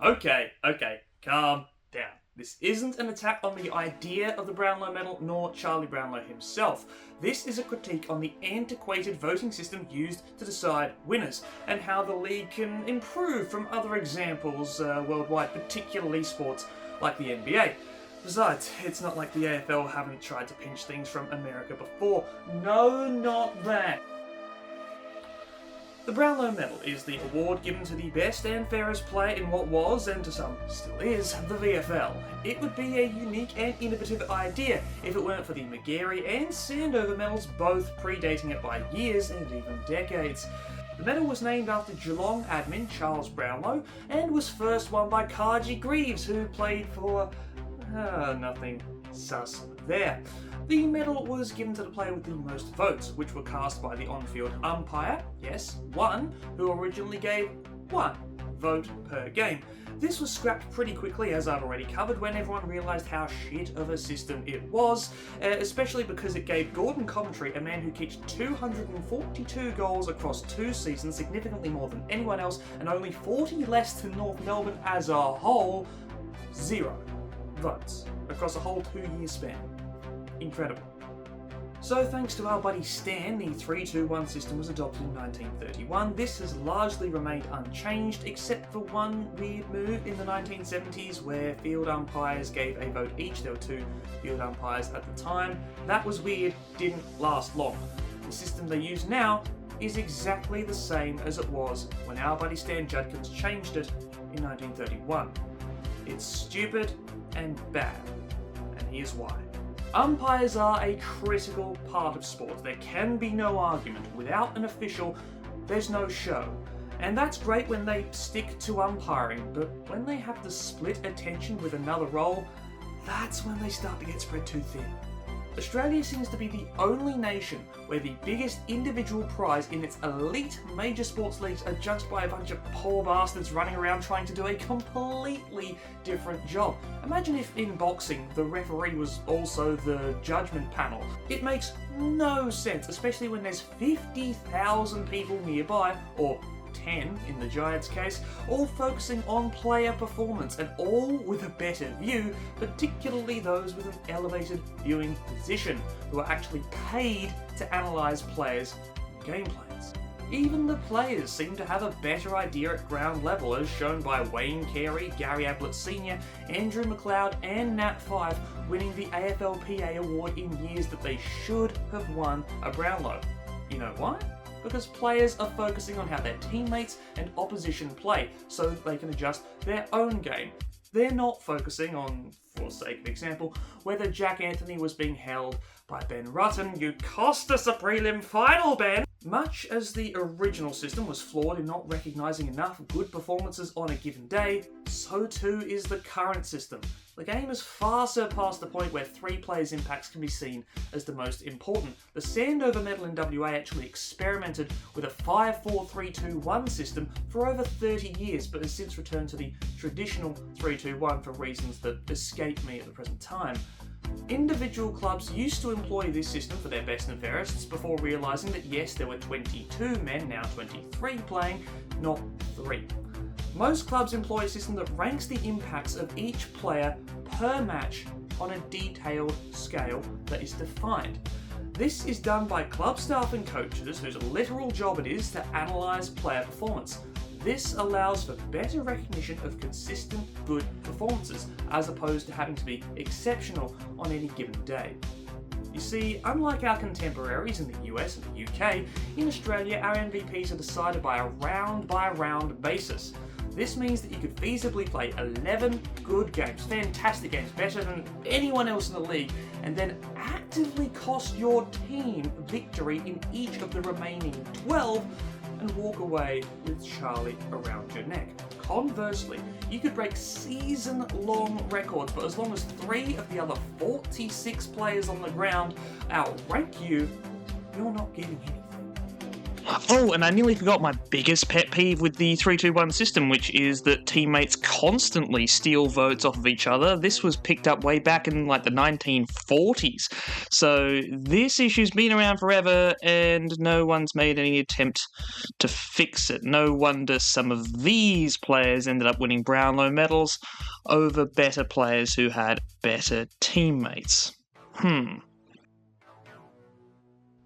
Okay, calm down. This isn't an attack on the idea of the Brownlow Medal, nor Charlie Brownlow himself. This is a critique on the antiquated voting system used to decide winners, and how the league can improve from other examples worldwide, particularly sports like the NBA. Besides, it's not like the AFL haven't tried to pinch things from America before. No, not that. The Brownlow Medal is the award given to the best and fairest player in what was, and to some still is, the VFL. It would be a unique and innovative idea if it weren't for the McGarry and Sandover medals, both predating it by years and even decades. The medal was named after Geelong admin Charles Brownlow and was first won by Cargie Greaves, who played for... nothing sus there. The medal was given to the player with the most votes, which were cast by the on-field umpire, yes, one, who originally gave 1 vote per game. This was scrapped pretty quickly, as I've already covered, when everyone realised how shit of a system it was, especially because it gave Gordon Coventry, a man who kicked 242 goals across 2 seasons, significantly more than anyone else, and only 40 less than North Melbourne as a whole, 0 votes across a whole 2-year span. Incredible. So thanks to our buddy Stan, the 3-2-1 system was adopted in 1931. This has largely remained unchanged, except for one weird move in the 1970s where field umpires gave a vote each. There were 2 field umpires at the time. That was weird, didn't last long. The system they use now is exactly the same as it was when our buddy Stan Judkins changed it in 1931. It's stupid and bad, and here's why. Umpires are a critical part of sport. There can be no argument. Without an official, there's no show. And that's great when they stick to umpiring, but when they have to split attention with another role, that's when they start to get spread too thin. Australia seems to be the only nation where the biggest individual prize in its elite major sports leagues are judged by a bunch of poor bastards running around trying to do a completely different job. Imagine if in boxing the referee was also the judgment panel. It makes no sense, especially when there's 50,000 people nearby, or 10 in the Giants' case, all focusing on player performance and all with a better view, particularly those with an elevated viewing position, who are actually paid to analyse players' game plans. Even the players seem to have a better idea at ground level, as shown by Wayne Carey, Gary Ablett Sr., Andrew McLeod and Nat Five winning the AFLPA award in years that they should have won a Brownlow. You know why? Because players are focusing on how their teammates and opposition play, so that they can adjust their own game. They're not focusing on, for sake of example, whether Jack Anthony was being held by Ben Rutten. You cost us a prelim final, Ben! Much as the original system was flawed in not recognising enough good performances on a given day, so too is the current system. The game has far surpassed the point where 3 players' impacts can be seen as the most important. The Sandover Medal in WA actually experimented with a 5-4-3-2-1 system for over 30 years, but has since returned to the traditional 3-2-1 for reasons that escape me at the present time. Individual clubs used to employ this system for their best and fairests before realising that yes, there were 22 men, now 23 playing, not 3. Most clubs employ a system that ranks the impacts of each player per match on a detailed scale that is defined. This is done by club staff and coaches whose literal job it is to analyse player performance. This allows for better recognition of consistent good performances, as opposed to having to be exceptional on any given day. You see, unlike our contemporaries in the US and the UK, in Australia our MVPs are decided by a round-by-round basis. This means that you could feasibly play 11 good games, fantastic games, better than anyone else in the league, and then actively cost your team victory in each of the remaining 12 and walk away with Charlie around your neck. Conversely, you could break season-long records, but as long as 3 of the other 46 players on the ground outrank you, you're not getting anything. Oh, and I nearly forgot my biggest pet peeve with the 3-2-1 system, which is that teammates constantly steal votes off of each other. This was picked up way back in like the 1940s. So this issue's been around forever, and no one's made any attempt to fix it. No wonder some of these players ended up winning Brownlow medals over better players who had better teammates.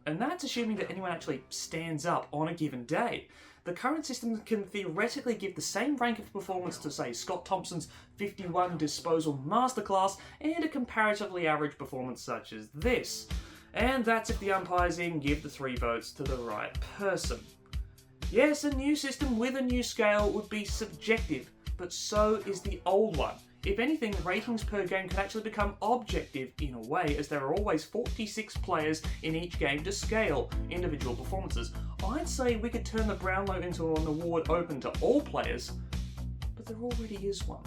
And that's assuming that anyone actually stands up on a given day. The current system can theoretically give the same rank of performance to, say, Scott Thompson's 51 disposal masterclass and a comparatively average performance such as this. And that's if the umpires even give the 3 votes to the right person. Yes, a new system with a new scale would be subjective, but so is the old one. If anything, ratings per game could actually become objective in a way, as there are always 46 players in each game to scale individual performances. I'd say we could turn the Brownlow into an award open to all players, but there already is one.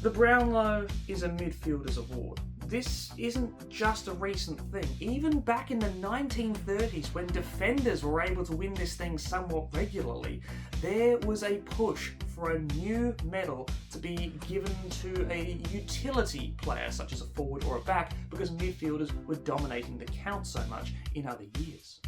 The Brownlow is a midfielder's award. This isn't just a recent thing. Even back in the 1930s, when defenders were able to win this thing somewhat regularly, there was a push for a new medal to be given to a utility player, such as a forward or a back, because midfielders were dominating the count so much in other years.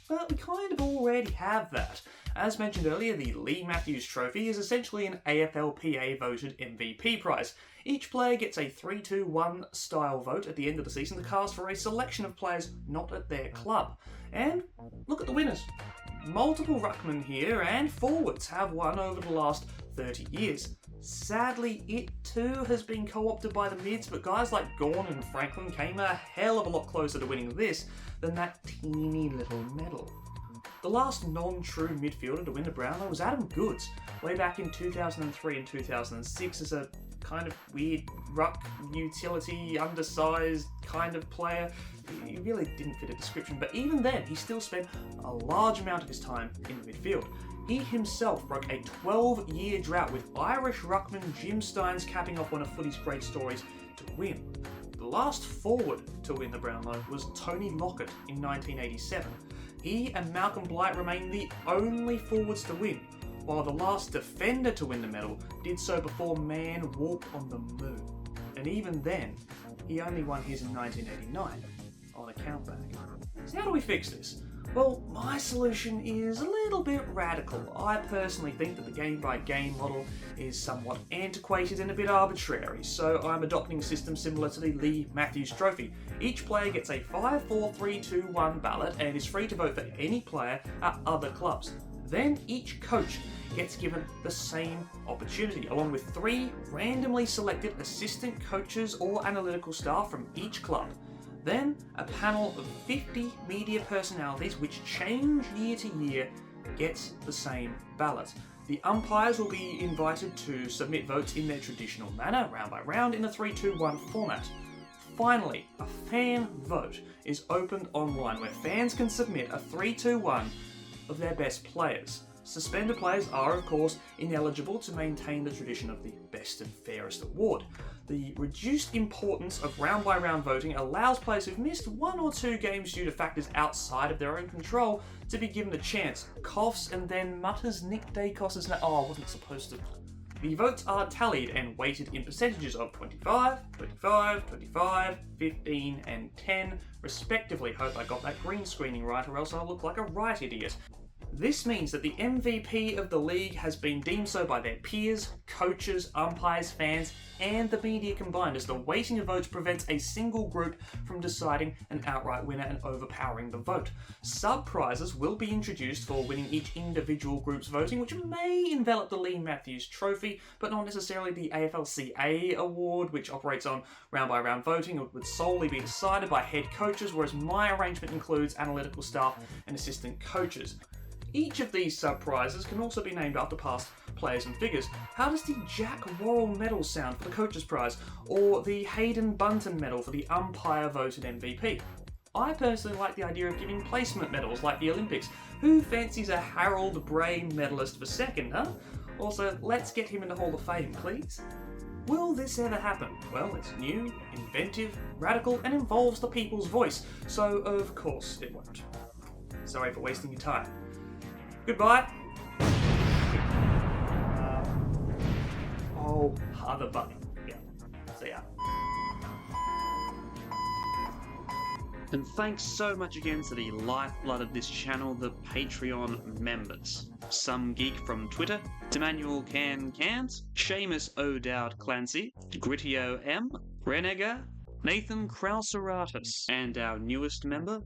But we kind of already have that. As mentioned earlier, the Lee Matthews Trophy is essentially an AFLPA voted MVP prize. Each player gets a 3-2-1 style vote at the end of the season to cast for a selection of players not at their club. And look at the winners. Multiple ruckmen here and forwards have won over the last 30 years. Sadly, it too has been co-opted by the mids, but guys like Gawn and Franklin came a hell of a lot closer to winning this than that teeny little medal. The last non-true midfielder to win the Brownlow was Adam Goods, way back in 2003 and 2006 as a kind of weird ruck, utility, undersized kind of player. He really didn't fit a description, but even then, he still spent a large amount of his time in the midfield. He himself broke a 12-year drought, with Irish ruckman Jim Steins capping off one of footy's great stories to win. The last forward to win the Brownlow was Tony Lockett in 1987. He and Malcolm Blight remain the only forwards to win, while the last defender to win the medal did so before man walked on the moon. And even then, he only won his in 1989 on a countback. So how do we fix this? Well, my solution is a little bit radical. I personally think that the game-by-game model is somewhat antiquated and a bit arbitrary, so I'm adopting a system similar to the Lee Matthews Trophy. Each player gets a 5-4-3-2-1 ballot and is free to vote for any player at other clubs. Then each coach gets given the same opportunity, along with 3 randomly selected assistant coaches or analytical staff from each club. Then, a panel of 50 media personalities, which change year to year, gets the same ballot. The umpires will be invited to submit votes in their traditional manner, round by round, in a 3-2-1 format. Finally, a fan vote is opened online, where fans can submit a 3-2-1 of their best players. Suspended players are, of course, ineligible to maintain the tradition of the best and fairest award. The reduced importance of round-by-round voting allows players who've missed 1 or 2 games due to factors outside of their own control to be given a chance. Coughs and then mutters Nick Dacos' name. Oh, I wasn't supposed to. The votes are tallied and weighted in percentages of 25, 25, 25, 15 and 10 respectively. Hope I got that green screening right, or else I'll look like a right idiot. This means that the MVP of the league has been deemed so by their peers, coaches, umpires, fans, and the media combined, as the weighting of votes prevents a single group from deciding an outright winner and overpowering the vote. Sub-prizes will be introduced for winning each individual group's voting, which may envelop the Lee Matthews Trophy, but not necessarily the AFLCA award, which operates on round-by-round voting. It would solely be decided by head coaches, whereas my arrangement includes analytical staff and assistant coaches. Each of these sub-prizes can also be named after past players and figures. How does the Jack Worrell Medal sound for the Coach's Prize, or the Hayden Bunton Medal for the umpire-voted MVP? I personally like the idea of giving placement medals like the Olympics. Who fancies a Harold Bray medalist for second, huh? Also, let's get him in the Hall of Fame, please. Will this ever happen? Well, it's new, inventive, radical, and involves the people's voice, so of course it won't. Sorry for wasting your time. Goodbye. Other button. Yeah. See ya. And thanks so much again to the lifeblood of this channel, the Patreon members. Some Geek from Twitter, Emmanuel Cans, Seamus O'Dowd Clancy, Grittio M, Renega, Nathan Krauseratus, and our newest member,